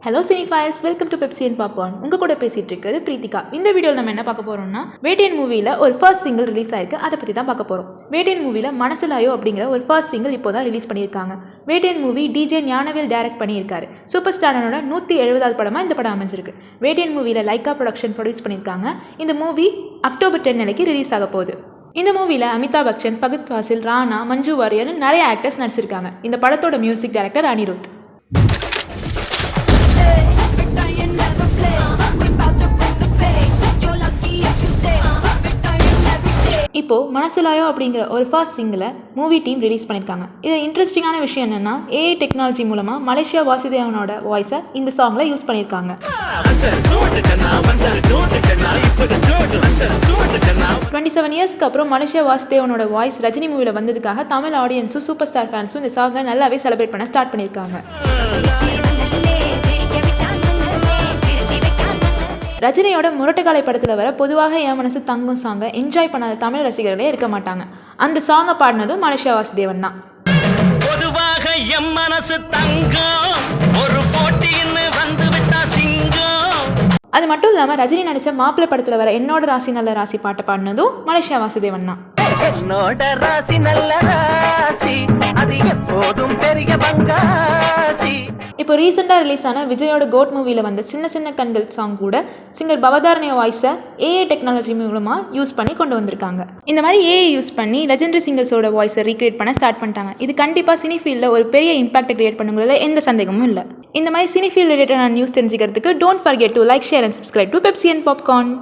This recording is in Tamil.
Hello cinephiles, welcome to Pepsi and popcorn. உங்கள் கூட பேசிகிட்டு இருக்கிறது பிரீத்திகா. இந்த வீடியோவில் நம்ம என்ன பார்க்க போகிறோம்னா, வேட்டையன் மூவியில் ஒரு ஃபர்ஸ்ட் சிங்கிள் ரிலீஸ் ஆயிருக்கு. அதை பற்றி தான் பார்க்க போகிறோம். வேட்டையன் மூவியில் மனசிலாயோ அப்படிங்கிற ஒரு ஃபர்ஸ்ட் சிங்கிள் இப்போ தான் ரிலீஸ் பண்ணியிருக்காங்க. Vettaiyan movie DJ Gnanavel direct பண்ணியிருக்காரு. சூப்பர் ஸ்டாரோட 170வது படமாக இந்த படம் அமைஞ்சிருக்கு. வேட்டையன் மூவியில் லைக்கா ப்ரொடக்ஷன் ப்ரொடியூஸ் பண்ணியிருக்காங்க. இந்த மூவி அக்டோபர் 10 அன்னைக்கு ரிலீஸ் ஆக போகுது. இந்த மூவியில் அமிதாப் பச்சன், ஃபகத் ஃபாசில், ராணா, மஞ்சு வாரியர் நிறைய ஆக்டர்ஸ் நடிச்சிருக்காங்க. இந்த படத்தோட மியூசிக் டைரக்டர் அனிருத். இப்போது மனசிலாயோ அப்படிங்கிற ஒரு ஃபர்ஸ்ட் சிங்கிளை மூவி டீம் ரிலீஸ் பண்ணியிருக்காங்க. இது இன்ட்ரெஸ்டிங்கான விஷயம் என்னென்னா, ஏஐ டெக்னாலஜி மூலமாக மலேசியா வாசுதேவனோட வாய்ஸை இந்த சாங்கில் யூஸ் பண்ணியிருக்காங்க. 27 இயர்ஸ்க்கு அப்புறம் மலேசியா வாசுதேவனோட வாய்ஸ் ரஜினி மூவியில் வந்ததுக்காக தமிழ் ஆடியன்ஸும் சூப்பர் ஸ்டார் ஃபேன்ஸும் இந்த சாங்கை நல்லாவே செலிப்ரேட் பண்ண ஸ்டார்ட் பண்ணியிருக்காங்க. ரஜினியோட முரட்டுக்காலை படத்தில் வர பொதுவாக என் மனசு தங்கும் சாங்கை என்ஜாய் பண்ணாத தமிழ் ரசிகர்களே இருக்க மாட்டாங்க. அந்த சாங்கை பாடினதும் மலேசியா வாசுதேவன் தான். பொதுவாக என் மனசு தங்கம், ஒரு போட்டின்னு வந்து விட்டா சிங்கம். அது மட்டும் இல்லாமல் ரஜினி நடித்த மாப்பிள்ளை படத்தில் வர என்னோட ராசி நல்ல ராசி பாட்டை பாடினதும் மலேசியா வாசுதேவன் தான். என்னோட ராசி நல்ல ராசி, அது எப்போதும் பெரிய பங்காசி. இப்போ ரீசெண்டாக ரிலீஸ் ஆன விஜயோட கோட் மூவியில் வந்த சின்ன சின்ன கண்கள் சாங் கூட சிங்கர் பவதாரணிய வாய்ஸை ஏஐ டெக்னாலஜி மூலமாக யூஸ் பண்ணி கொண்டு வந்திருக்காங்க. இந்த மாதிரி ஏஐ யூஸ் பண்ணி லெஜெண்டரி சிங்கர்ஸோட வாய்ஸை ரீக்ரியேட் பண்ண ஸ்டார்ட் பண்ணிட்டாங்க. இது கண்டிப்பாக சினி ஃபீல்டில் ஒரு பெரிய இம்பாக்டை கிரியேட் பண்ணுங்கிறதுல எந்த சந்தேகமும் இல்லை. இந்த மாதிரி சினி ஃபீல்ட் ரிலேட்டடான நியூஸ் தெரிஞ்சுக்கிறதுக்கு don't forget to like, share and subscribe to Pepsi and popcorn.